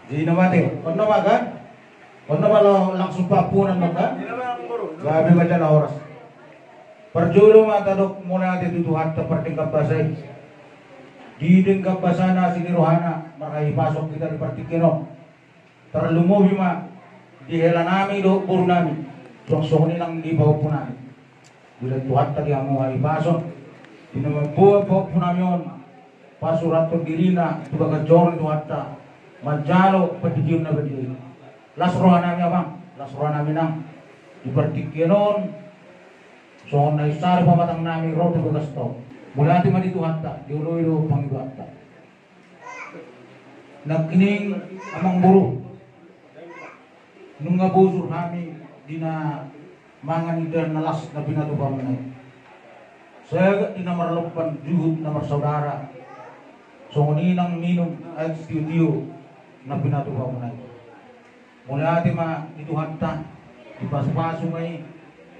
Di namati. Kono ba kan? Kono ba lo langsung papunan mo kan? Gabi ba dyan na oras? Perjulo matadok muna natin tutuhat sa partingkap basay. Di dingkap basana siniruhana makahipasok kita di partikino. Terlumubi ma di hela nami do puro nami. Suang-suang nilang ibaw po namin. Bila tuhat tadi ang mga ipasok. Di naman buwa po po namin yun. Pasurat to dirina, tuga kajor tuhat ta. Majalo patijim na badi. Lasrohan namin abang, lasrohan namin ang ipartikinon. So na isari pamatang namin roto ko gasto. Mula natin manituhat ta, diulo-ilo pangibuhat ta. Nagkining amang buru. Nung nga busur kami, di na mangan idan nalas na binatuba mo na. Saya di na marlupan juhud na marsaudara. So ninang minum ay studio na binatuba mo na. Mula natin manituhat ta, ipas-paso ngay.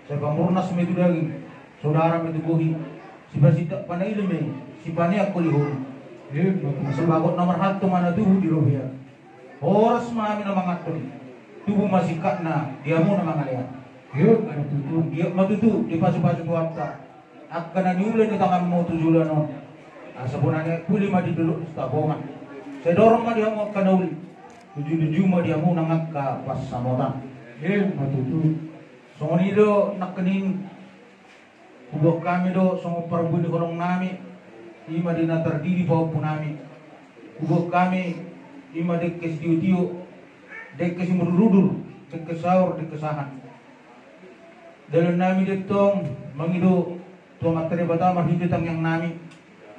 Sa pamurnas may dudagin, saudara may duguhin. Si Basita panailim eh, si Paniak kulihon. Sa bagot na marhat tumana duhu di rohya. Oras mami na mga tuli. Tubo masikat na, dia mo na mga liyan. Dia matutu, di pasu-pasu tuwata. Akka na niulan ni tangan mo tujulan nun. Asa po na niya, kuli ma di dulu sa tabongan. Sa dorong ma dia mo kanauli. Tuju-tuju ma dia mo nangaka pas samotan. Matutu. So nido nakaning ubok kami do so parabuni kolong nami ima din na terdiri pa po nami ubok kami ima dek kes tiu dek kes murudul dek kesaur dek kesahan dalam nami detong mangido to materi batama hidup tang yang nami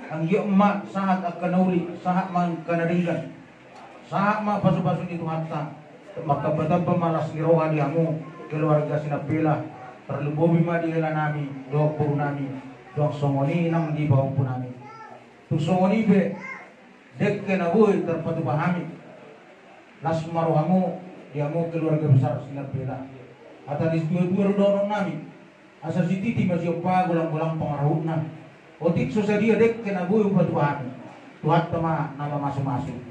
ang iyo emak sahat akan nauli sahat man kanadinggan sahat ma pasu-pasu itu hatta maka batang pemalas niroha diamu keluarga sinapila terlubobi ma di hela nami doak puru nami doak songoni nang di bawah pun nami tu songoni be dek na boy terpatu pahami las maruhamu diamu keluarga besar sinapila ata di dua dorong nami asal si titi masih apa gulang-gulang pengaruh na otik susah dia dek na boy patu pahami tuhat tama nama masing-masing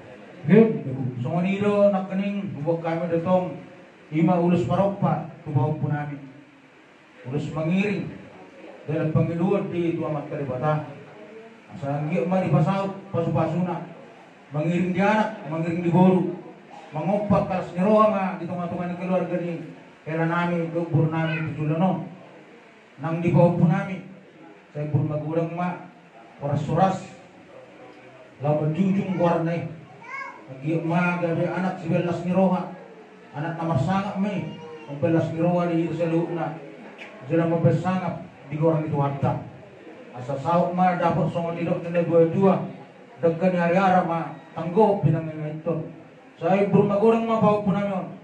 songoni do nak kening bubuk kami detong ima ulus maropa tubaw po namin ulus mangiring dalam pangiluan di tua materi bata asal nggak mari pasaut pasu-pasu na mangiring di anak mangiring di boru mangopak kalas ni roha di tunga-tunga ni keluarga ni hela nami lubur nami tujulan nang di bawah po namin saya pun magurang oras-oras laban jujung warnay nggak gabi anak si belas ni roha anak nomor sangat me membelas miroa di sa luuk na jala mabesangap di gorang itu hatta asa sauk ma dapat songon didok nila dua-dua daggan ni hari-ara ma tanggo pinang ito saya bermagorang ma bau punayon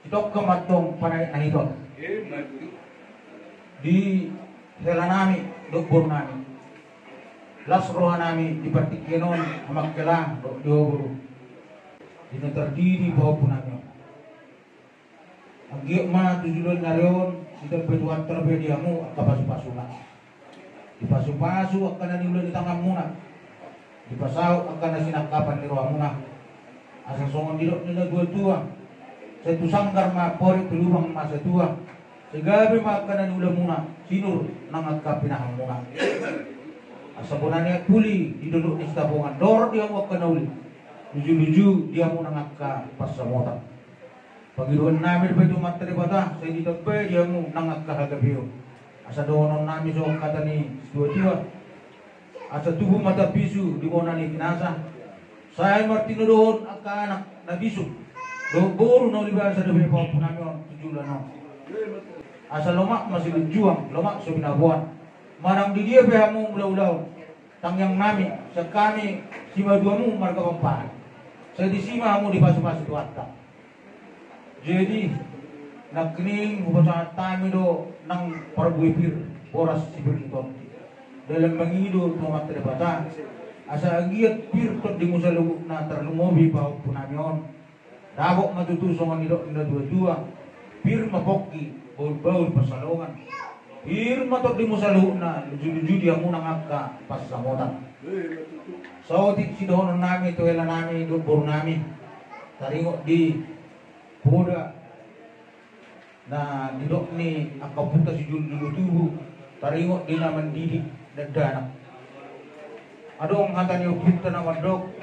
sidok kamatong panay na ito di hela nami dokbor nami las roha nami di partikinon amakkelang di oburu di terdiri bau punayon Agi ma tujuan narion kita bertuan terbediamu kapasu-pasu na. Dipasu-pasu akan naniulan di tangan muna. Dipasau akan nasinakapan ni roha muna. Asal songon didok nila dua-dua. Sa tusanggar ma pori pelubang masa tua. Segabi ma akan naniulan muna. Sinur nangat pinahang muna. Asa bonanya puli diduduk di setabongan. Dor dia mo akan nauli. Luju-luju dia mo nangat pas samotan. Pagiliwan namin pa itong materi bata, sa hindi tagpay, diya mo nangag kahagabiyo. Asa doon namin sa kata ni Dua-Dua. Asa tubo mata bisu, di mo na ni Kinasa. Saya Martino doon, ang kaanak na bisu. Doon buro na uliban sa dabi pa po namin, tujulan no. Asa lumak masih lujuang, lumak sa binabuan. Manang di dia pa mo ulaw-ulaw. Tangyang namin, sa kami, si Madua mo, marga pampahan. Sa disima mo, di pasu-pasu tuwata. Jadi nagkining bukan tayo do ng parbuipir oras sibir ito dalam mangido tumat terbata asa agiat pir tot di musa lubuk na terlumobi bau punamion dabok matutusong nido na dua-dua pir mapoki baul pasalongan pir matot di musa lubuk na luju-luju dia muna ngaka pas samotan so si doon namin to hela namin do bor namin taringok di Poda na didok ni akapunta si Julu tubuh taringok di na mendidik dan danak adong hatanya punta na mandok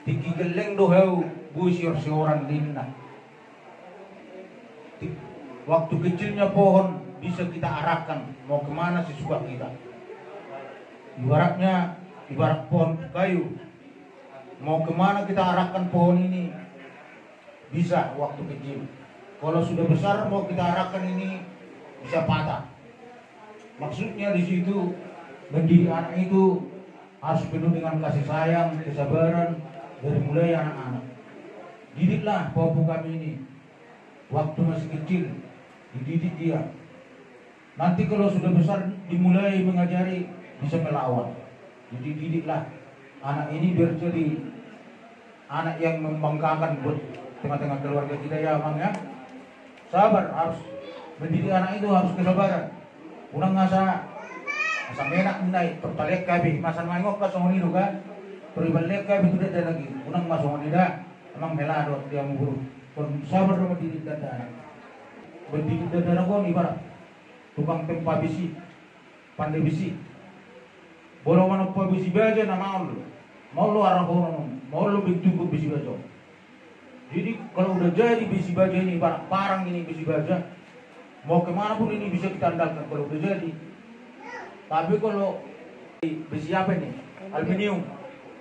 tikigeleng dohau busir seorang dinna waktu kecilnya pohon bisa kita arahkan mau kemana sesuka kita ibarat pohon kayu mau kemana kita arahkan pohon ini bisa waktu kecil. Kalau sudah besar mau kita arahkan ini bisa patah. Maksudnya di situ mendidik anak itu harus penuh dengan kasih sayang, kesabaran dari mulai anak-anak. Didiklah bapak kami ini waktu masih kecil, dididik dia. Nanti kalau sudah besar dimulai mengajari bisa melawan. Jadi didiklah anak ini biar jadi anak yang membanggakan buat tengah-tengah keluarga kita ya Bang ya. Sabar, harus mendidik anak itu harus kesabaran. Unang asa menak nai tertalek kabi masan mangok ka songoni kan. Peribalik kabi tu dah lagi. Unang masong dah emang melado dia guru. Kon sabar mendidik anak. Mendidik anak kon ibarat tukang tempa bisi, pandai bisi. Bolo manok pa bisi baja na mau lu arah orang, mau lu cukup bisi baja. Jadi kalau udah jadi bisi baja ini parang ini bisi baja, mau kemana pun ini bisa kita andalkan kalau udah jadi. Tapi kalau besi apa nih? Aluminium,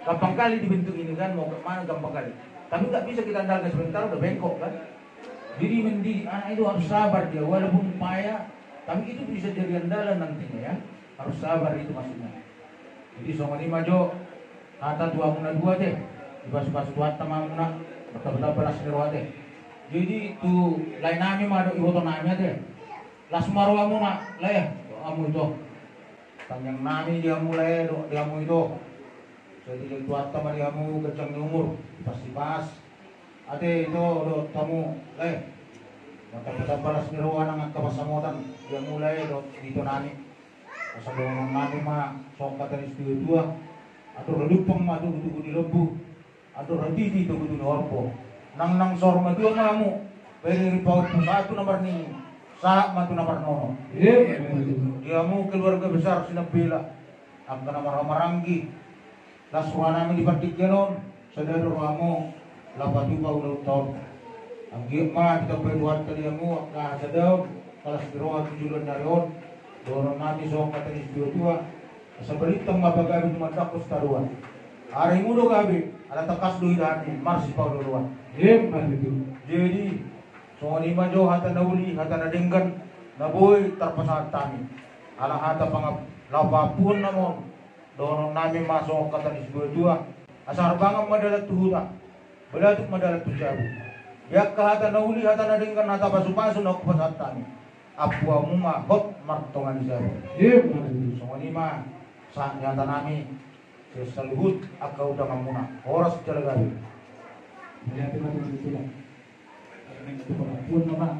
gampang kali dibentuk ini kan, mau kemana gampang kali. Tapi nggak bisa kita andalkan sebentar udah bengkok kan. Jadi mendidik anak itu harus sabar dia, walaupun payah, tapi itu bisa jadi andalan nantinya ya. Harus sabar itu maksudnya. Jadi songoni majo, kata dua muna dua deh, dibas-bas dua tamamuna. Betul-betul beras nirwate. Jadi tu lain nami mah ibu to nami deh. Las marwamu nak leh amu itu. Panjang nami dia mulai dia amu itu. Jadi itu atama dia amu kencang umur pasti pas. Ade itu do tamu leh. Betul-betul beras nirwana nang kapasamutan dia mulai do itu nami. Pasal nami mah sok kata istri dua. Atau relupang mah tu di lebu. Atau raditi itu kudu norpo nang sorma dua mamu pwede ripaut mo satu nomor ni sa matu nomor nono dia mu keluarga besar sinabila ang kanamara maranggi laswa namin ipatik yanon sa dado ramo lapatu pa ulo taon ang gima kita pwede kali mo at sa daw kalas diroa tujulan na ron doon namin so katanis dua sa balitang mapagabi tumadakos taruan hari mudo gabi ada takas dui dani marsi paulo luan jadi songoni majo hata nauli hata nadenggan naboy terpasat tami ala hata pangap lapapun namon doon namin masok katanis dua asar bangam madalat tuhuta belatuk madalat tujabu yak hata nauli hata nadenggan hata pasu-pasu na kupasat tami apua muma hot martongan isabu songoni ma sa hata nami sesaluhut akau udah mamuna horas jalagawi. Lihat itu sila. Karena itu pun nama